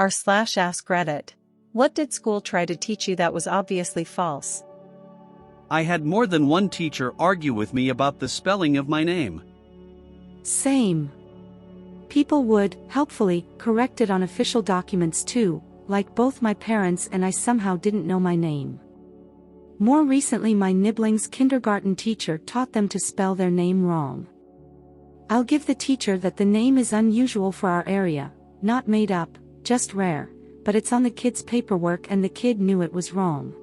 r/ask ReadIT. What did school try to teach you that was obviously false? I had more than one teacher argue with me about the spelling of my name. Same. People would, helpfully, correct it on official documents too, like both my parents and I somehow didn't know my name. More recently, my nibblings kindergarten teacher taught them to spell their name wrong. I'll give the teacher that the name is unusual for our area, not made up, just rare, but it's on the kid's paperwork and the kid knew it was wrong.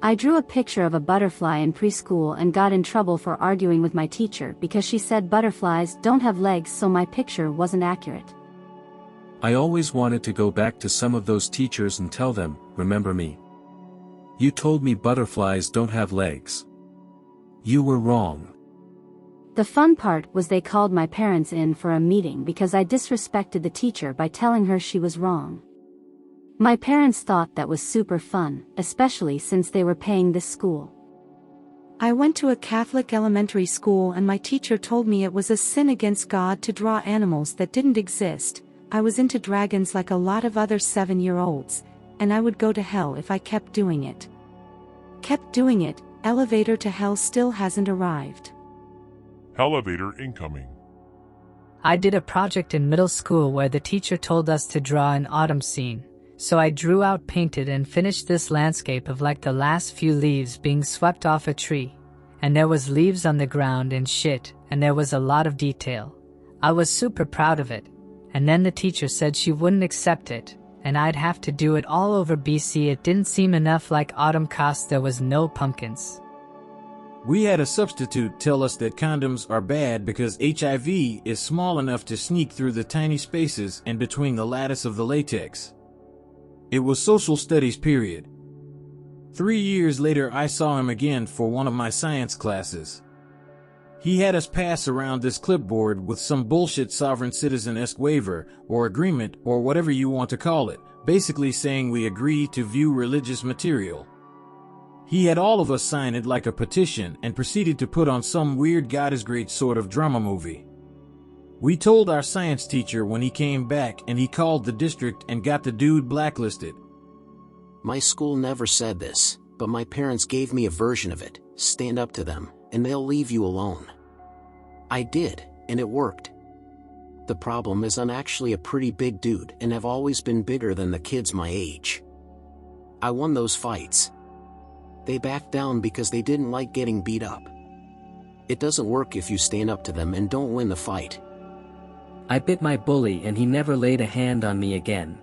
I drew a picture of a butterfly in preschool and got in trouble for arguing with my teacher because she said butterflies don't have legs, so my picture wasn't accurate. I always wanted to go back to some of those teachers and tell them, remember me? You told me butterflies don't have legs. You were wrong. The fun part was they called my parents in for a meeting because I disrespected the teacher by telling her she was wrong. My parents thought that was super fun, especially since they were paying this school. I went to a Catholic elementary school and my teacher told me it was a sin against God to draw animals that didn't exist. I was into dragons like a lot of other 7-year-olds, and I would go to hell if I kept doing it. Kept doing it, elevator to hell still hasn't arrived. Elevator incoming. I did a project in middle school where the teacher told us to draw an autumn scene. So I drew out, painted and finished this landscape of like the last few leaves being swept off a tree. And there was leaves on the ground and shit, and there was a lot of detail. I was super proud of it. And then the teacher said she wouldn't accept it, and I'd have to do it all over BC. It didn't seem enough like autumn cause there was no pumpkins. We had a substitute tell us that condoms are bad because HIV is small enough to sneak through the tiny spaces and between the lattice of the latex. It was social studies period. 3 years later I saw him again for one of my science classes. He had us pass around this clipboard with some bullshit sovereign citizen-esque waiver, or agreement, or whatever you want to call it, basically saying we agree to view religious material. He had all of us sign it like a petition and proceeded to put on some weird God is great sort of drama movie. We told our science teacher when he came back and he called the district and got the dude blacklisted. My school never said this, but my parents gave me a version of it. Stand up to them, and they'll leave you alone. I did, and it worked. The problem is I'm actually a pretty big dude and have always been bigger than the kids my age. I won those fights. They backed down because they didn't like getting beat up. It doesn't work if you stand up to them and don't win the fight. I bit my bully and he never laid a hand on me again.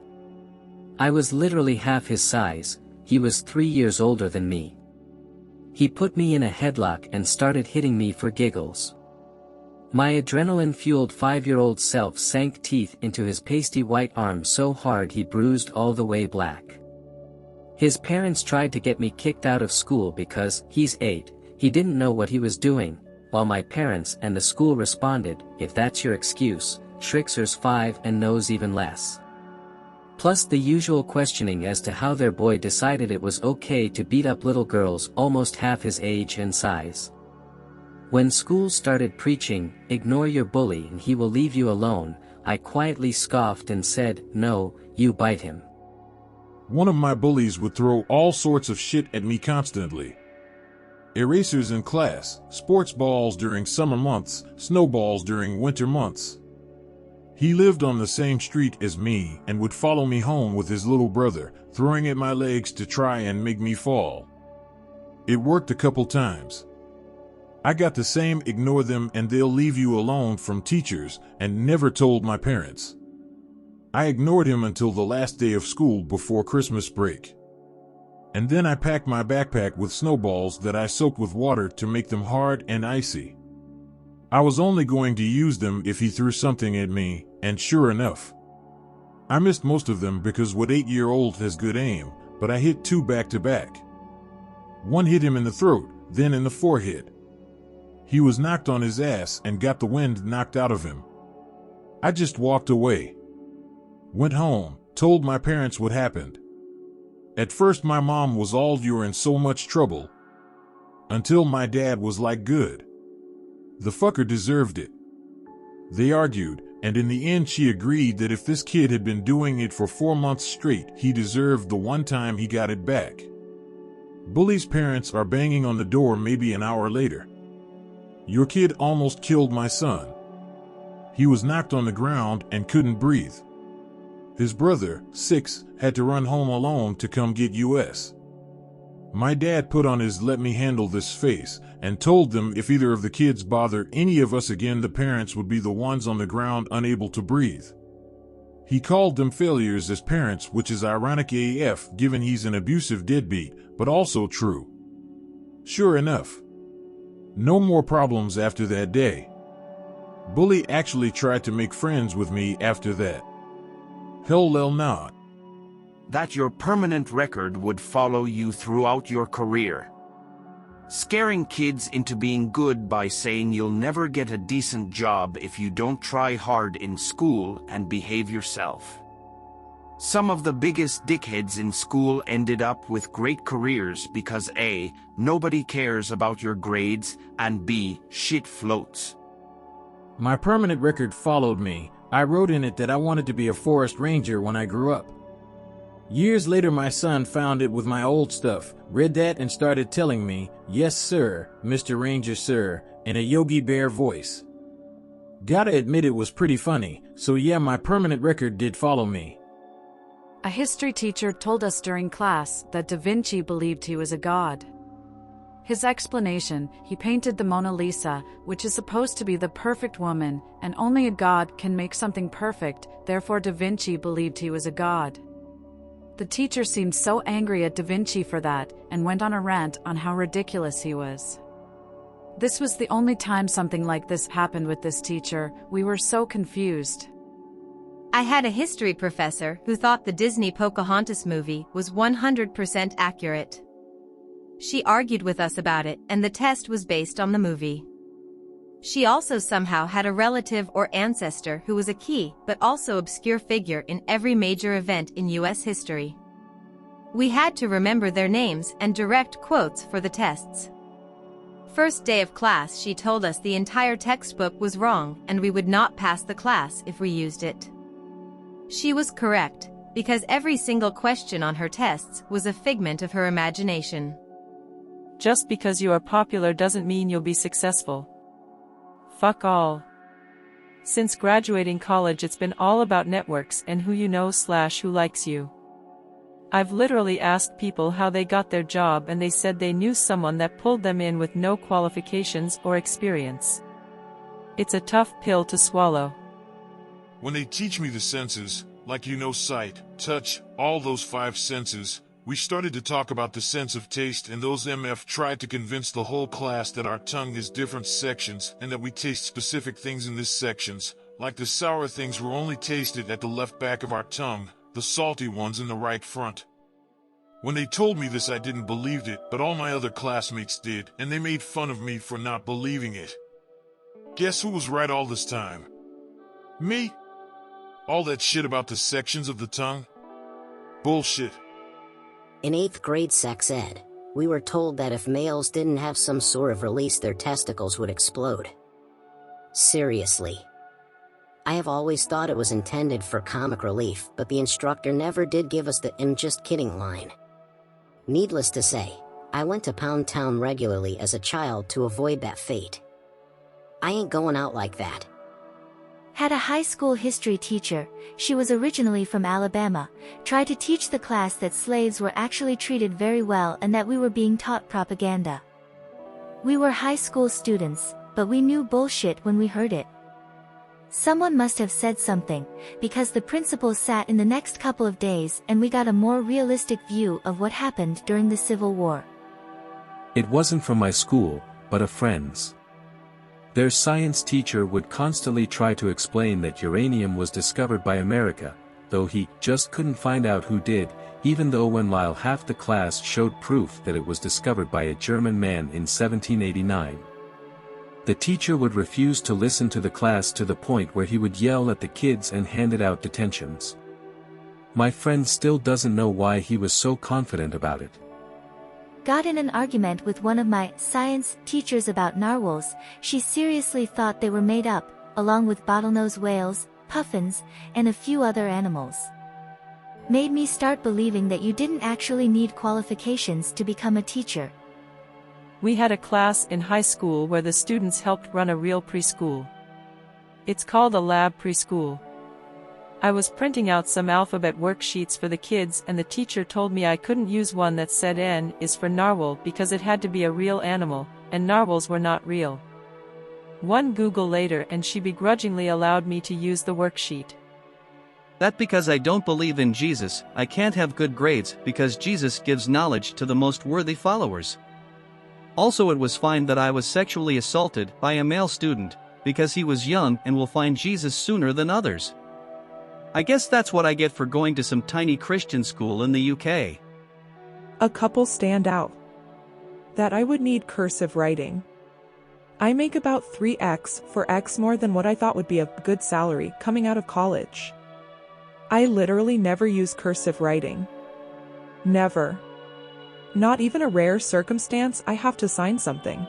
I was literally half his size, he was 3 years older than me. He put me in a headlock and started hitting me for giggles. My adrenaline-fueled 5-year-old self sank teeth into his pasty white arm so hard he bruised all the way black. His parents tried to get me kicked out of school because, he's 8, he didn't know what he was doing, while my parents and the school responded, if that's your excuse, Schrickser's 5 and knows even less. Plus the usual questioning as to how their boy decided it was okay to beat up little girls almost half his age and size. When school started preaching, ignore your bully and he will leave you alone, I quietly scoffed and said, no, you bite him. One of my bullies would throw all sorts of shit at me constantly. Erasers in class, sports balls during summer months, snowballs during winter months. He lived on the same street as me and would follow me home with his little brother, throwing at my legs to try and make me fall. It worked a couple times. I got the same ignore them and they'll leave you alone from teachers and never told my parents. I ignored him until the last day of school before Christmas break. And then I packed my backpack with snowballs that I soaked with water to make them hard and icy. I was only going to use them if he threw something at me, and sure enough. I missed most of them because what 8-year-old has good aim, but I hit 2 back to back. One hit him in the throat, then in the forehead. He was knocked on his ass and got the wind knocked out of him. I just walked away. Went home, told my parents what happened. At first my mom was all "you're in so much trouble." Until my dad was like, good. The fucker deserved it. They argued, and in the end she agreed that if this kid had been doing it for 4 months straight, he deserved the one time he got it back. Bully's parents are banging on the door maybe an hour later. Your kid almost killed my son. He was knocked on the ground and couldn't breathe. His brother, 6, had to run home alone to come get us. My dad put on his let me handle this face and told them if either of the kids bother any of us again, the parents would be the ones on the ground unable to breathe. He called them failures as parents, which is ironic AF given he's an abusive deadbeat, but also true. Sure enough, no more problems after that day. Bully actually tried to make friends with me after that. Hell not. That your permanent record would follow you throughout your career. Scaring kids into being good by saying you'll never get a decent job if you don't try hard in school and behave yourself. Some of the biggest dickheads in school ended up with great careers because A, nobody cares about your grades, and B, shit floats. My permanent record followed me. I wrote in it that I wanted to be a forest ranger when I grew up. Years later my son found it with my old stuff, read that and started telling me, "Yes sir, Mr. Ranger sir," in a Yogi Bear voice. Gotta admit it was pretty funny, so yeah, my permanent record did follow me. A history teacher told us during class that Da Vinci believed he was a god. His explanation, he painted the Mona Lisa, which is supposed to be the perfect woman, and only a god can make something perfect, therefore Da Vinci believed he was a god. The teacher seemed so angry at Da Vinci for that, and went on a rant on how ridiculous he was. This was the only time something like this happened with this teacher. We were so confused. I had a history professor who thought the Disney Pocahontas movie was 100% accurate. She argued with us about it, and the test was based on the movie. She also somehow had a relative or ancestor who was a key but also obscure figure in every major event in US history. We had to remember their names and direct quotes for the tests. First day of class she told us the entire textbook was wrong and we would not pass the class if we used it. She was correct, because every single question on her tests was a figment of her imagination. Just because you are popular doesn't mean you'll be successful. Fuck all. Since graduating college it's been all about networks and who you know/who likes you. I've literally asked people how they got their job and they said they knew someone that pulled them in with no qualifications or experience. It's a tough pill to swallow. When they teach me the senses, like sight, touch, all those 5 senses, we started to talk about the sense of taste, and those MF tried to convince the whole class that our tongue has different sections and that we taste specific things in these sections, like the sour things were only tasted at the left back of our tongue, the salty ones in the right front. When they told me this I didn't believe it, but all my other classmates did, and they made fun of me for not believing it. Guess who was right all this time? Me? All that shit about the sections of the tongue? Bullshit. In 8th grade sex ed, we were told that if males didn't have some sort of release their testicles would explode. Seriously. I have always thought it was intended for comic relief, but the instructor never did give us the "I'm just kidding" line. Needless to say, I went to Pound Town regularly as a child to avoid that fate. I ain't going out like that. Had a high school history teacher, she was originally from Alabama, tried to teach the class that slaves were actually treated very well and that we were being taught propaganda. We were high school students, but we knew bullshit when we heard it. Someone must have said something, because the principal sat in the next couple of days and we got a more realistic view of what happened during the Civil War. It wasn't from my school, but a friend's. Their science teacher would constantly try to explain that uranium was discovered by America, though he just couldn't find out who did, even though while half the class showed proof that it was discovered by a German man in 1789. The teacher would refuse to listen to the class to the point where he would yell at the kids and handed out detentions. My friend still doesn't know why he was so confident about it. Got in an argument with one of my science teachers about narwhals. She seriously thought they were made up, along with bottlenose whales, puffins, and a few other animals. Made me start believing that you didn't actually need qualifications to become a teacher. We had a class in high school where the students helped run a real preschool. It's called a lab preschool. I was printing out some alphabet worksheets for the kids and the teacher told me I couldn't use one that said N is for narwhal because it had to be a real animal, and narwhals were not real. One Google later and she begrudgingly allowed me to use the worksheet. That because I don't believe in Jesus, I can't have good grades because Jesus gives knowledge to the most worthy followers. Also, it was fine that I was sexually assaulted by a male student because he was young and will find Jesus sooner than others. I guess that's what I get for going to some tiny Christian school in the UK. A couple stand out. That I would need cursive writing. I make about 3x for X more than what I thought would be a good salary coming out of college. I literally never use cursive writing. Never. Not even a rare circumstance I have to sign something.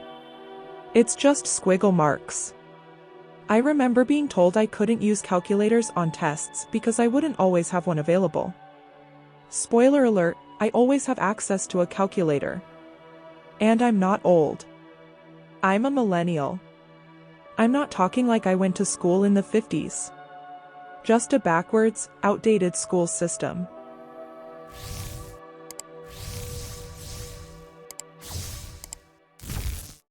It's just squiggle marks. I remember being told I couldn't use calculators on tests because I wouldn't always have one available. Spoiler alert, I always have access to a calculator. And I'm not old. I'm a millennial. I'm not talking like I went to school in the 50s. Just a backwards, outdated school system.